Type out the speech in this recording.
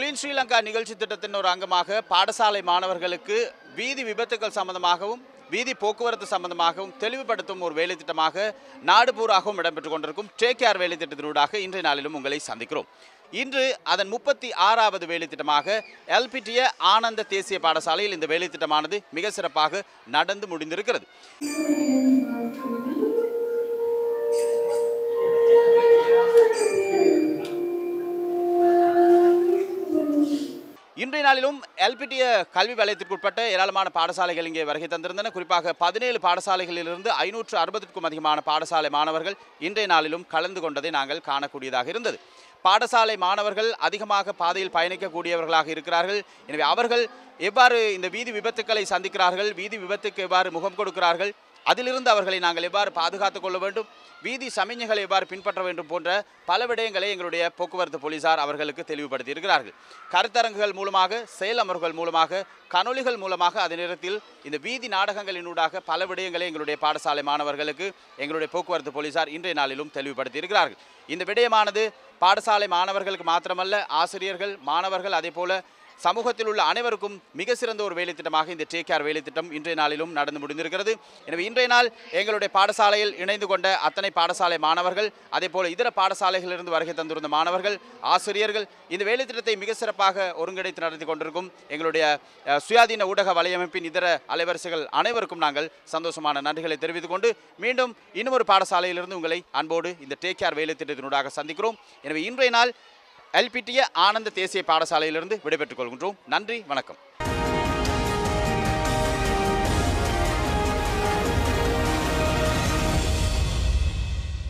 Clean Sri Lanka நிகழ்ச்சி திட்டத்தின் ஒரு அங்கமாக பாடசாலை மாணவர்களுக்கு வீதி விபத்துக்கள் சம்பந்தமாகவும் வீதி போக்குவரத்து சம்பந்தமாகவும் தெளிவுபடுத்தும் ஒரு வேலை திட்டமாக நாடு பூராகவும் இடம்பெற்றுக் கொண்டிருக்கும் டேக் கேர் வேலை திட்டத்தினூடாக இன்றைய நாளிலும் உங்களை சந்திக்கிறோம். இன்று அதன் 36வது வேலை திட்டமாக எல்பிட்டிய ஆனந்த தேசிய பாடசாலையில் இந்த வேலை திட்டமானது மிக சிறப்பாக நடந்து முடிந்திருக்கிறது. இன்றைய நாளிலும் எல்பிட்டிய கல்வி வலயத்திற்குட்பட்ட ஏராளமான பாடசாலைகள் இங்கே வருகை தந்திருந்தன. குறிப்பாக 17 பாடசாலைகளிலிருந்து 560க்கும் அதிகமான பாடசாலை மாணவர்கள் இன்றைய நாளிலும் கலந்து கொண்டதை நாங்கள் காணக்கூடியதாக இருந்தது. பாடசாலை மாணவர்கள் அதிகமாக பாதையில் பயணிக்கக்கூடியவர்களாக இருக்கிறார்கள். எனவே அவர்கள் எவ்வாறு இந்த வீதி விபத்துக்களை சந்திக்கிறார்கள், வீதி விபத்துக்கு எவ்வாறு முகம் கொடுக்கிறார்கள், அதிலிருந்து அவர்களை நாங்கள் எவ்வாறு பாதுகாத்துக் கொள்ள வேண்டும், வீதி சமிஞ்சைகளை எவ்வாறு பின்பற்ற வேண்டும் போன்ற பல விடயங்களை எங்களுடைய போக்குவரத்து போலீசார் அவர்களுக்கு தெளிவுபடுத்தி இருக்கிறார்கள். கருத்தரங்குகள் மூலமாக, செயலமர்வுகள் மூலமாக, கனொலிகள் மூலமாக அதே நேரத்தில் இந்த வீதி நாடகங்களினூடாக பல விடயங்களை எங்களுடைய பாடசாலை மாணவர்களுக்கு எங்களுடைய போக்குவரத்து போலீசார் இன்றைய நாளிலும் தெளிவுபடுத்தி இருக்கிறார்கள். இந்த விடயமானது பாடசாலை மாணவர்களுக்கு மாத்திரமல்ல, ஆசிரியர்கள், மாணவர்கள், அதே போல சமூகத்தில் உள்ள அனைவருக்கும் மிக சிறந்த ஒரு வேலை திட்டமாக இந்த டேக் கேர் வேலை திட்டம் இன்றைய நாளிலும் நடந்து முடிந்திருக்கிறது. எனவே இன்றைய நாள் எங்களுடைய பாடசாலையில் இணைந்து கொண்ட அத்தனை பாடசாலை மாணவர்கள், அதே போல இதர பாடசாலைகளிலிருந்து வருகை தந்திருந்த மாணவர்கள், ஆசிரியர்கள் இந்த வேலை திட்டத்தை மிக சிறப்பாக ஒருங்கிணைத்து நடத்தி கொண்டிருக்கும் எங்களுடைய சுயாதீன ஊடக வலையமைப்பின் இதர அலைவரிசைகள் அனைவருக்கும் நாங்கள் சந்தோஷமான நன்றிகளை தெரிவித்துக் கொண்டு மீண்டும் இன்னும் ஒரு பாடசாலையிலிருந்து உங்களை அன்போடு இந்த டேக் கேர் வேலை திட்டத்தினூடாக சந்திக்கிறோம். எனவே இன்றைய நாள் எல்பிட்டிய ஆனந்த தேசிய பாடசாலையிலிருந்து விடைபெற்றுக் கொள்கின்றோம். நன்றி, வணக்கம்.